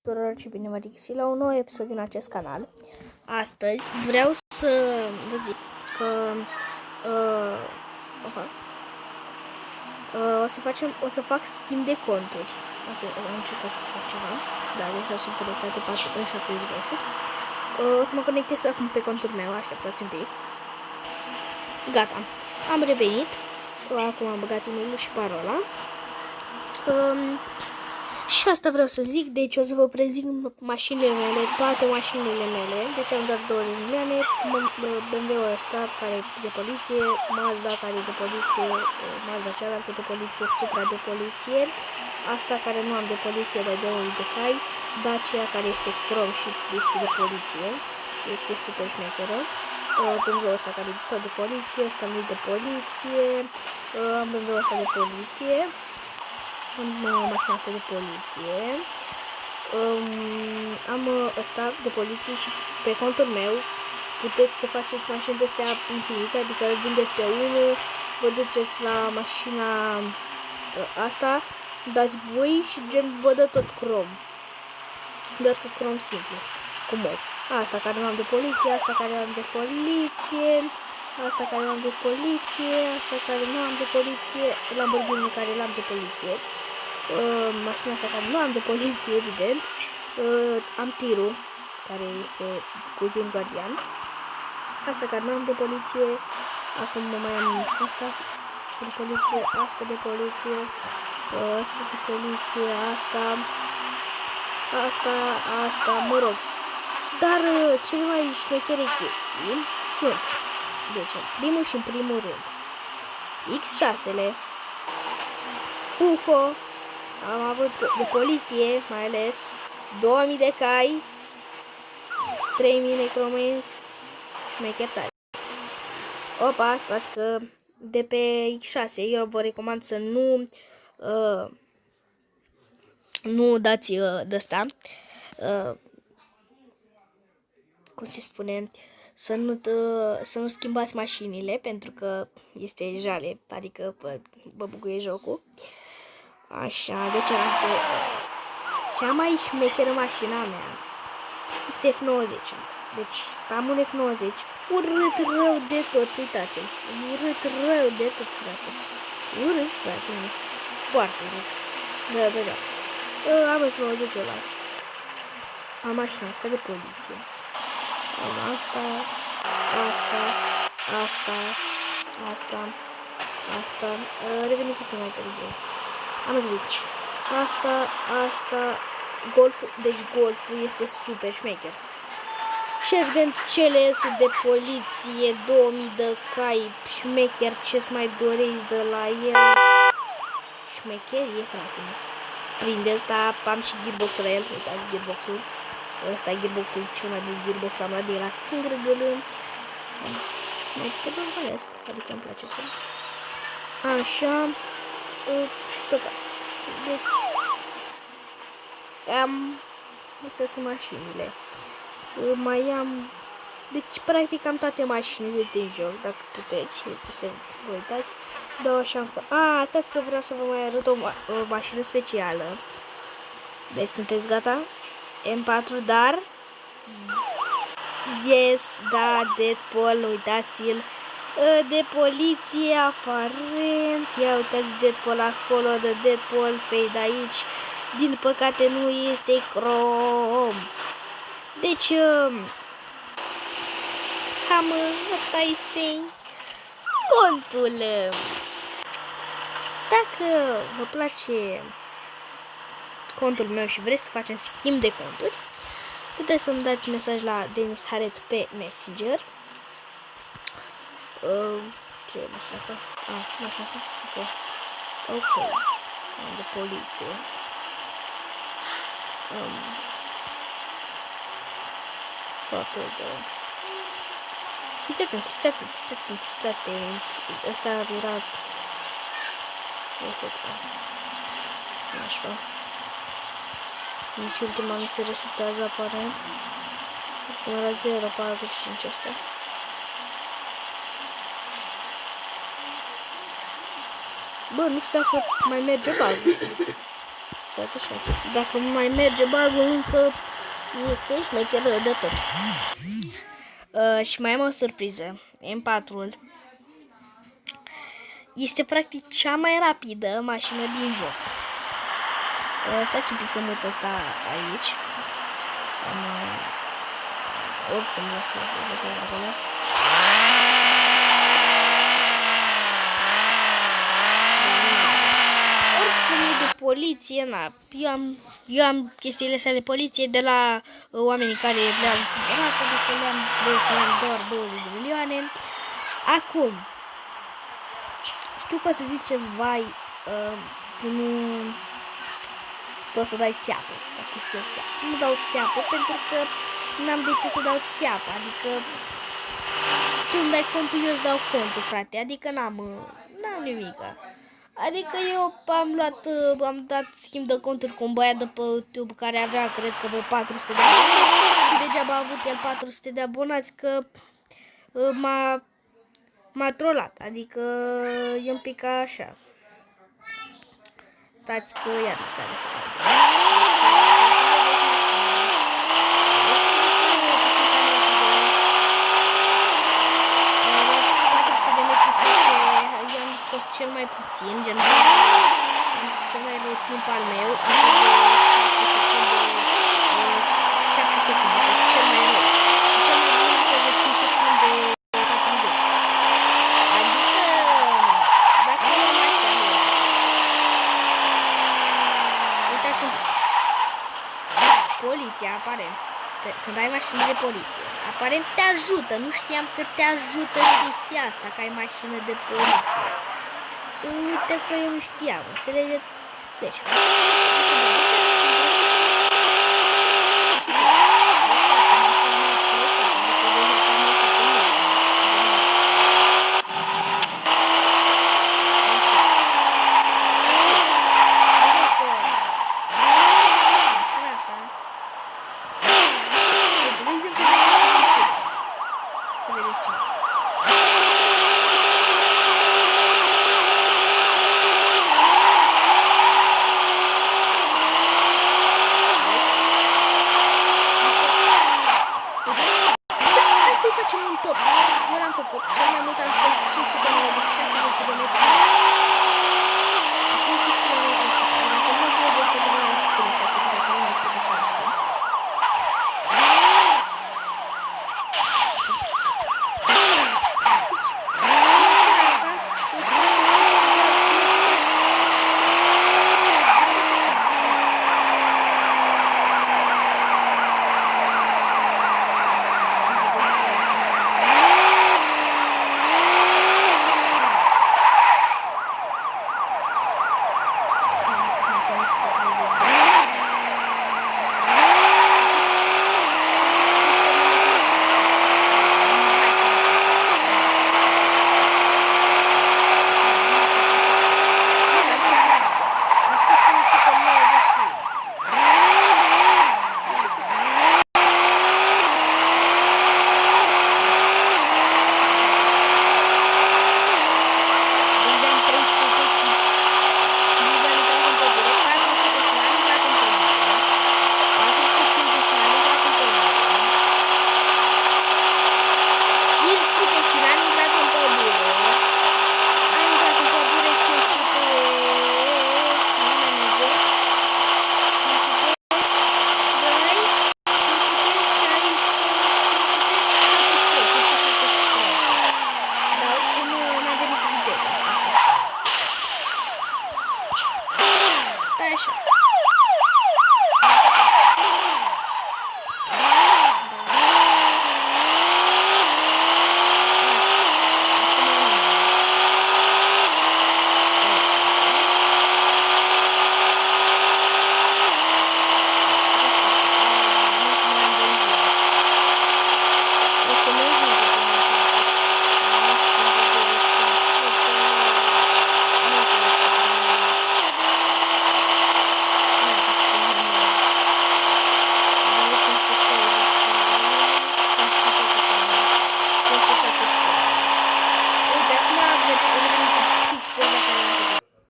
tuturor și bine v-am regăsit la un nou episod din acest canal. Astăzi vreau să vă zic că o să fac schimb de conturi. Am încercat să fac ceva. Da, deja sunt conectate 47 de device-uri. O să mă conectez acum pe contul meu, așteptați un pic. Gata, am revenit. Acum am băgat e-mail-ul și parola. Și asta vreau să zic, deci o să vă prezint mașinile mele, toate mașinile mele. Deci am doar două milioane, BMW-ul ăsta care e de poliție, Mazda care e de poliție, Mazda cealaltă de poliție, Supra de poliție, asta care nu am de poliție, dar de unul de cai, Dacia care este crom și este de poliție, este super șmecheră, BMW-ul ăsta care e tot de poliție, ăsta nu e de poliție, am BMW-ul ăsta de poliție. Am mașina asta de poliție, am ăsta de poliție și pe contul meu puteți să faceți mașini de astea infinite, adică îl vindeți pe unul, vă duceți la mașina asta, dați bui și gen vă dă tot crom, doar cu crom simplu, cu mov. Asta care nu am de poliție, asta care am de poliție, asta care am de poliție, asta care nu am de poliție, Lamborghini care l-am de poliție, mașina asta care nu am de poliție, evident, am tirul, care este cu Team Guardian, asta care nu am de poliție, acum mai am asta de poliție, asta de poliție, asta de poliție, asta, mă rog. Dar cele mai șmechere chestii sunt, deci, primul și în primul rând, X6-le, UFO, am avut de poliție, mai ales, 2000 de cai, 3000 necromenți, șmecher tare. Opa, stați că de pe X6 eu vă recomand să nu dați de-asta, cum se spune, să nu schimbați mașinile, pentru că este jale, adică vă buguie jocul. Așa, deci am pe asta. Cea mai șmecheră mașina mea este F90. Deci am un F90 urât rău de tot, uitați-l. Urât rău de tot, frate. Urât, frate, foarte urât. Da. Am F90 ăla. Am mașina asta de poliție. Am asta. Revenim puțin mai târziu. Am revenit. Asta, Golful, deci Golful este super șmecher. Și evident cele sunt de poliție, 2000 de cai, șmecher, ce-ți mai dorești de la el. Șmecherie, frate. Prinde asta, am și gearbox-ul la el, uitați gearbox-ul. Ăsta e gearbox-ul, cel mai bun gearbox am luat de la Kingrgălă. Mai pornesc, adică îmi place. Așa. Și tot asta. Deci astea sunt mașinile. Mai am, deci practic am toate mașinile din joc, dacă puteți, uite să vă uitați. Dau așa încă. Stați că vreau să vă mai arăt o mașină specială. Deci sunteți gata? M4, dar yes, da, Deadpool, uitați-l. De poliție aparent. Ia uitați Deadpool acolo, de Deadpool fade aici. Din păcate nu este crom. Deci cam asta este contul. Dacă vă place contul meu și vreți să facem schimb de conturi, puteți să-mi dați mesaj la Denis Haret pe Messenger. Ce e mașina asta? Mașina asta? Ok. Am de poliție. Toate de... Stați. Asta era... Așa. Nici ultima mi se resetează aparent. Acum era 0.45 asta. Bă, nu știu dacă mai merge bug. Stați așa. Dacă mai merge bagul, încă este șmecheră de tot. Și mai am o surpriză. M4-ul este practic cea mai rapidă mașină din joc. Stați un pic să mut asta aici. Oricum o să găsesc acolo. Oricum e de poliție, na. Eu am chestiile astea de poliție de la oamenii care le-au cumpărat, adică le-am doar 20 de milioane. Acum, știu că o să ziceți, vai, tu o să dai țeapă sau chestia astea. Nu dau țeapă pentru că n-am de ce să dau țeapă, adică tu îmi dai contul, eu îți dau contul, frate, adică n-am nimic. Adică eu am dat schimb de conturi cu un băiat de pe YouTube care avea, cred că vreo 400 de abonați și degeaba a avut el 400 de abonați că m-a trolat, adică e un pic așa. Stați că iar nu s-a găsit. Cel mai puțin, gen cel mai rău timp al meu a fost de 7 secunde, cel mai rău. Și cel mai bun a fost de 5 secunde 40. Adică, dacă nu mai chiar, uitați un pic. Poliția, aparent, când ai mașină de poliție, aparent te ajută. Nu știam că te ajută chestia asta, că ai mașină de poliție. Uite că eu nu știam, înțelegeți? Deci, eu l-am făcut, cel mai mult am scos 596 de km